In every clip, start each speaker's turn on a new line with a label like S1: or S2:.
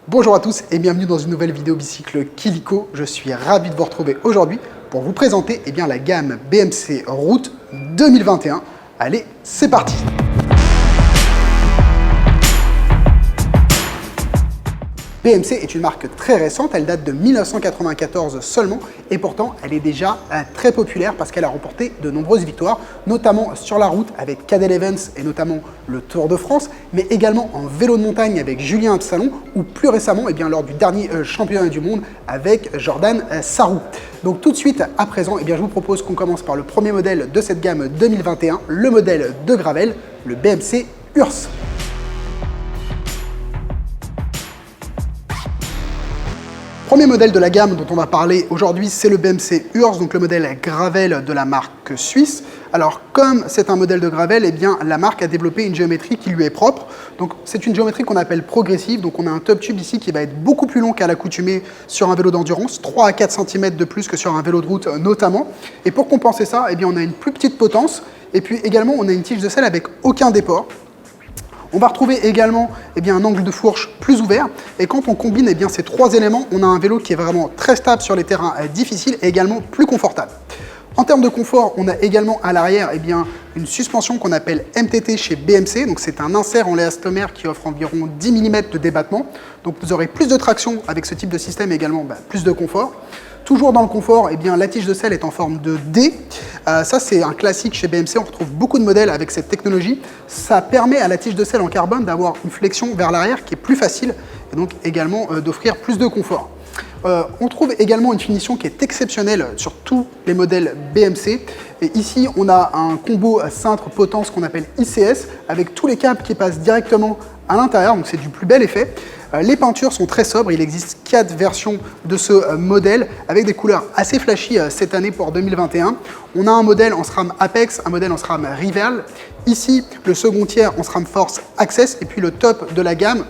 S1: Bonjour à tous et bienvenue dans une nouvelle vidéo bicycle Kilico. Je suis ravi de vous retrouver aujourd'hui pour vous présenter la gamme BMC Route 2021. Allez, c'est parti! BMC est une marque très récente, elle date de 1994 seulement et pourtant elle est déjà très populaire parce qu'elle a remporté de nombreuses victoires, notamment sur la route avec Cadel Evans et notamment le Tour de France, mais également en vélo de montagne avec Julien Absalon ou plus récemment lors du dernier championnat du monde avec Jordan Sarrou. Donc tout de suite à présent, je vous propose qu'on commence par le premier modèle de cette gamme 2021, le modèle de gravel, le BMC Urs. Premier modèle de la gamme dont on va parler aujourd'hui, c'est le BMC Urs, donc le modèle gravel de la marque suisse. Alors, comme c'est un modèle de gravel, la marque a développé une géométrie qui lui est propre. Donc, c'est une géométrie qu'on appelle progressive. Donc, on a un top tube ici qui va être beaucoup plus long qu'à l'accoutumée sur un vélo d'endurance, 3 à 4 cm de plus que sur un vélo de route notamment. Et pour compenser ça, on a une plus petite potence. Et puis également, on a une tige de selle avec aucun déport. On va retrouver également un angle de fourche plus ouvert et quand on combine ces trois éléments, on a un vélo qui est vraiment très stable sur les terrains difficiles et également plus confortable. En termes de confort, on a également à l'arrière une suspension qu'on appelle MTT chez BMC. Donc c'est un insert en élastomère qui offre environ 10 mm de débattement. Donc vous aurez plus de traction avec ce type de système et également plus de confort. Toujours dans le confort, la tige de selle est en forme de D. Ça, c'est un classique chez BMC. On retrouve beaucoup de modèles avec cette technologie. Ça permet à la tige de selle en carbone d'avoir une flexion vers l'arrière qui est plus facile et donc également d'offrir plus de confort. On trouve également une finition qui est exceptionnelle sur tous les modèles BMC. Et ici, on a un combo cintre-potence qu'on appelle ICS avec tous les câbles qui passent directement à l'intérieur. Donc, c'est du plus bel effet. Les peintures sont très sobres, il existe 4 versions de ce modèle avec des couleurs assez flashy cette année pour 2021. On a un modèle en SRAM Apex, un modèle en SRAM Rival. Ici, le second tiers en SRAM Force Access et puis le top de la gamme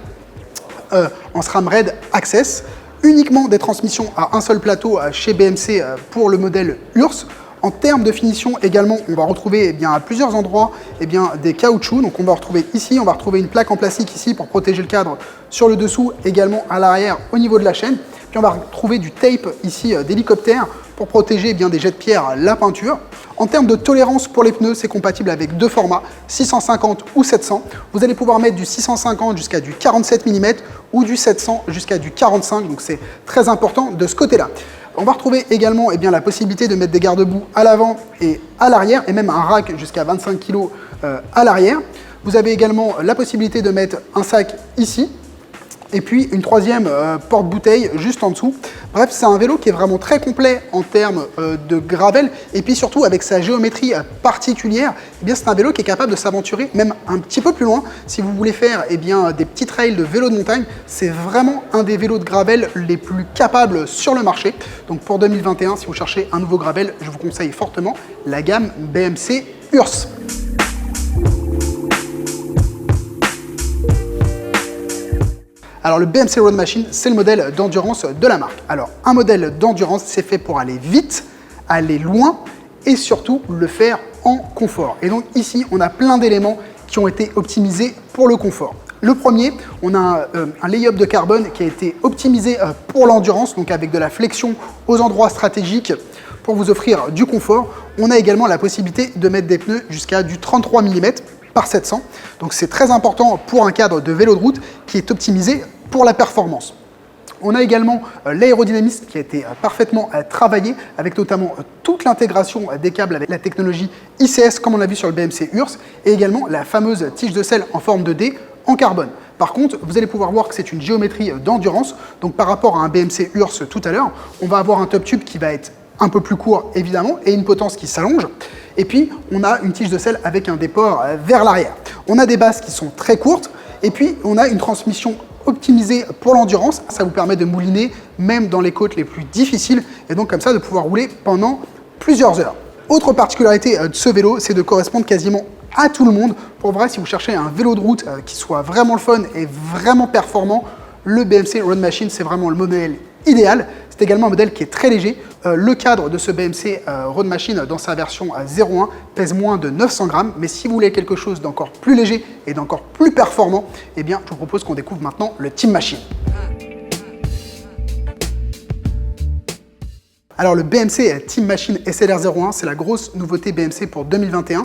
S1: en SRAM Red Access. Uniquement des transmissions à un seul plateau chez BMC pour le modèle Urs. En termes de finition également, on va retrouver à plusieurs endroits des caoutchoucs. Donc on va retrouver ici, on va retrouver une plaque en plastique ici pour protéger le cadre sur le dessous, également à l'arrière au niveau de la chaîne. Puis on va retrouver du tape ici d'hélicoptère pour protéger des jets de pierre la peinture. En termes de tolérance pour les pneus, c'est compatible avec deux formats, 650 ou 700. Vous allez pouvoir mettre du 650 jusqu'à du 47 mm ou du 700 jusqu'à du 45, donc c'est très important de ce côté-là. On va retrouver également la possibilité de mettre des garde-boue à l'avant et à l'arrière, et même un rack jusqu'à 25 kg à l'arrière. Vous avez également la possibilité de mettre un sac ici, et puis une troisième porte-bouteille juste en dessous. Bref, c'est un vélo qui est vraiment très complet en termes de gravel, et puis surtout avec sa géométrie particulière, c'est un vélo qui est capable de s'aventurer même un petit peu plus loin. Si vous voulez faire des petits trails de vélo de montagne, c'est vraiment un des vélos de gravel les plus capables sur le marché. Donc pour 2021, si vous cherchez un nouveau gravel, je vous conseille fortement la gamme BMC Urs. Alors le BMC Road Machine, c'est le modèle d'endurance de la marque. Alors un modèle d'endurance, c'est fait pour aller vite, aller loin et surtout le faire en confort. Et donc ici, on a plein d'éléments qui ont été optimisés pour le confort. Le premier, on a un lay-up de carbone qui a été optimisé pour l'endurance, donc avec de la flexion aux endroits stratégiques pour vous offrir du confort. On a également la possibilité de mettre des pneus jusqu'à du 33 mm par 700. Donc c'est très important pour un cadre de vélo de route qui est optimisé pour la performance. On a également l'aérodynamisme qui a été parfaitement travaillé avec notamment toute l'intégration des câbles avec la technologie ICS comme on l'a vu sur le BMC Urs et également la fameuse tige de selle en forme de D en carbone. Par contre, vous allez pouvoir voir que c'est une géométrie d'endurance. Donc par rapport à un BMC Urs tout à l'heure, on va avoir un top tube qui va être un peu plus court évidemment et une potence qui s'allonge. Et puis on a une tige de selle avec un déport vers l'arrière. On a des bases qui sont très courtes et puis on a une transmission optimisée pour l'endurance. Ça vous permet de mouliner même dans les côtes les plus difficiles et donc comme ça de pouvoir rouler pendant plusieurs heures. Autre particularité de ce vélo, c'est de correspondre quasiment à tout le monde. Pour vrai, si vous cherchez un vélo de route qui soit vraiment le fun et vraiment performant, le BMC Road Machine, c'est vraiment le modèle idéal. C'est également un modèle qui est très léger. Le cadre de ce BMC Road Machine dans sa version 0.1 pèse moins de 900 grammes. Mais si vous voulez quelque chose d'encore plus léger et d'encore plus performant, eh bien, je vous propose qu'on découvre maintenant le Team Machine. Alors le BMC Team Machine SLR01, c'est la grosse nouveauté BMC pour 2021.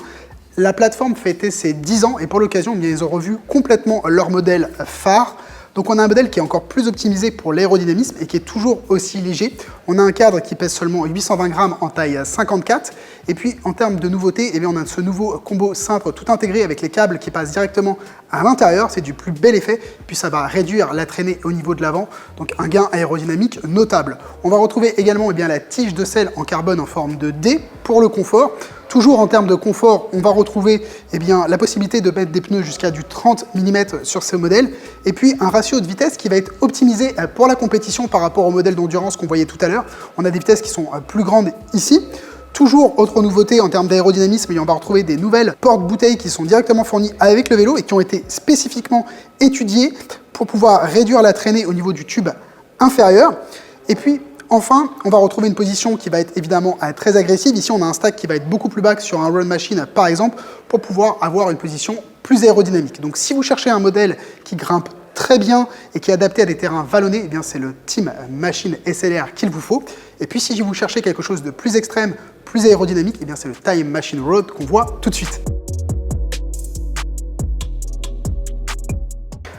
S1: La plateforme fêtait ses 10 ans et pour l'occasion, ils ont revu complètement leur modèle phare. Donc on a un modèle qui est encore plus optimisé pour l'aérodynamisme et qui est toujours aussi léger. On a un cadre qui pèse seulement 820 grammes en taille 54. Et puis en termes de nouveauté, eh bien, on a ce nouveau combo cintre tout intégré avec les câbles qui passent directement à l'intérieur. C'est du plus bel effet. Puis ça va réduire la traînée au niveau de l'avant. Donc un gain aérodynamique notable. On va retrouver également la tige de selle en carbone en forme de D pour le confort. Toujours en termes de confort, on va retrouver la possibilité de mettre des pneus jusqu'à du 30 mm sur ce modèle. Et puis un ratio de vitesse qui va être optimisé pour la compétition par rapport au modèle d'endurance qu'on voyait tout à l'heure. On a des vitesses qui sont plus grandes ici. Toujours autre nouveauté en termes d'aérodynamisme, on va retrouver des nouvelles porte-bouteilles qui sont directement fournies avec le vélo et qui ont été spécifiquement étudiées pour pouvoir réduire la traînée au niveau du tube inférieur. Et puis enfin, on va retrouver une position qui va être évidemment très agressive. Ici, on a un stack qui va être beaucoup plus bas que sur un Road Machine, par exemple, pour pouvoir avoir une position plus aérodynamique. Donc, si vous cherchez un modèle qui grimpe très bien et qui est adapté à des terrains vallonnés, c'est le Team Machine SLR qu'il vous faut. Et puis, si vous cherchez quelque chose de plus extrême, plus aérodynamique, c'est le Time Machine Road qu'on voit tout de suite.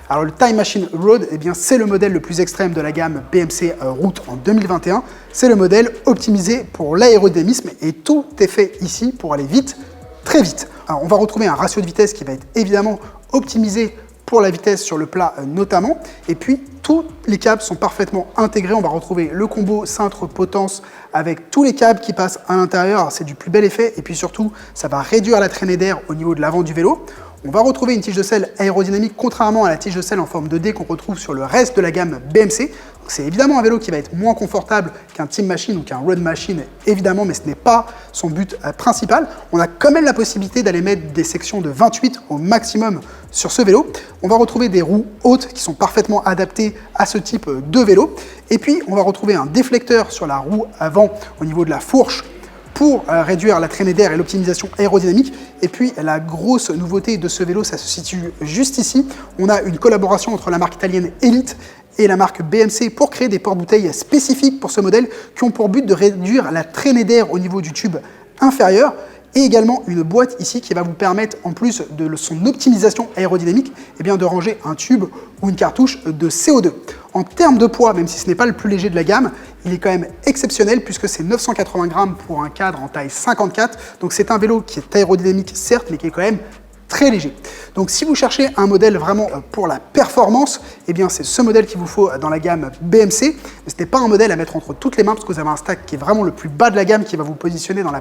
S1: Alors le Time Machine Road, c'est le modèle le plus extrême de la gamme BMC Route en 2021. C'est le modèle optimisé pour l'aérodynamisme et tout est fait ici pour aller vite, très vite. Alors on va retrouver un ratio de vitesse qui va être évidemment optimisé pour la vitesse sur le plat notamment. Et puis tous les câbles sont parfaitement intégrés. On va retrouver le combo cintre potence avec tous les câbles qui passent à l'intérieur. C'est du plus bel effet et puis surtout ça va réduire la traînée d'air au niveau de l'avant du vélo. On va retrouver une tige de selle aérodynamique contrairement à la tige de selle en forme de D qu'on retrouve sur le reste de la gamme BMC. C'est évidemment un vélo qui va être moins confortable qu'un Team Machine ou qu'un Road Machine, évidemment, mais ce n'est pas son but principal. On a quand même la possibilité d'aller mettre des sections de 28 au maximum sur ce vélo. On va retrouver des roues hautes qui sont parfaitement adaptées à ce type de vélo. Et puis, on va retrouver un déflecteur sur la roue avant au niveau de la fourche pour réduire la traînée d'air et l'optimisation aérodynamique. Et puis la grosse nouveauté de ce vélo, ça se situe juste ici. On a une collaboration entre la marque italienne Elite et la marque BMC pour créer des porte-bouteilles spécifiques pour ce modèle qui ont pour but de réduire la traînée d'air au niveau du tube inférieur. Et également une boîte ici qui va vous permettre, en plus de son optimisation aérodynamique, de ranger un tube ou une cartouche de CO2. En termes de poids, même si ce n'est pas le plus léger de la gamme, il est quand même exceptionnel puisque c'est 980 grammes pour un cadre en taille 54. Donc c'est un vélo qui est aérodynamique certes, mais qui est quand même très léger. Donc si vous cherchez un modèle vraiment pour la performance, c'est ce modèle qu'il vous faut dans la gamme BMC. Mais ce n'est pas un modèle à mettre entre toutes les mains parce que vous avez un stack qui est vraiment le plus bas de la gamme qui va vous positionner dans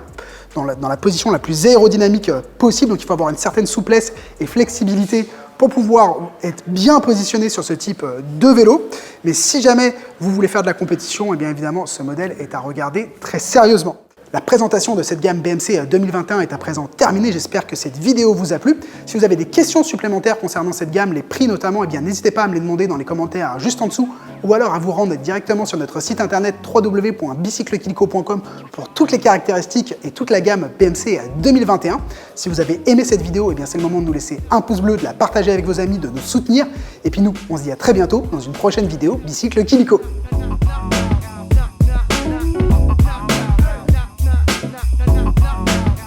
S1: la position la plus aérodynamique possible. Donc il faut avoir une certaine souplesse et flexibilité pour pouvoir être bien positionné sur ce type de vélo. Mais si jamais vous voulez faire de la compétition, évidemment ce modèle est à regarder très sérieusement. La présentation de cette gamme BMC 2021 est à présent terminée. J'espère que cette vidéo vous a plu. Si vous avez des questions supplémentaires concernant cette gamme, les prix notamment, n'hésitez pas à me les demander dans les commentaires juste en dessous ou alors à vous rendre directement sur notre site internet www.bicyclequilico.com pour toutes les caractéristiques et toute la gamme BMC 2021. Si vous avez aimé cette vidéo, c'est le moment de nous laisser un pouce bleu, de la partager avec vos amis, de nous soutenir. Et puis nous, on se dit à très bientôt dans une prochaine vidéo Bicycle Quilico.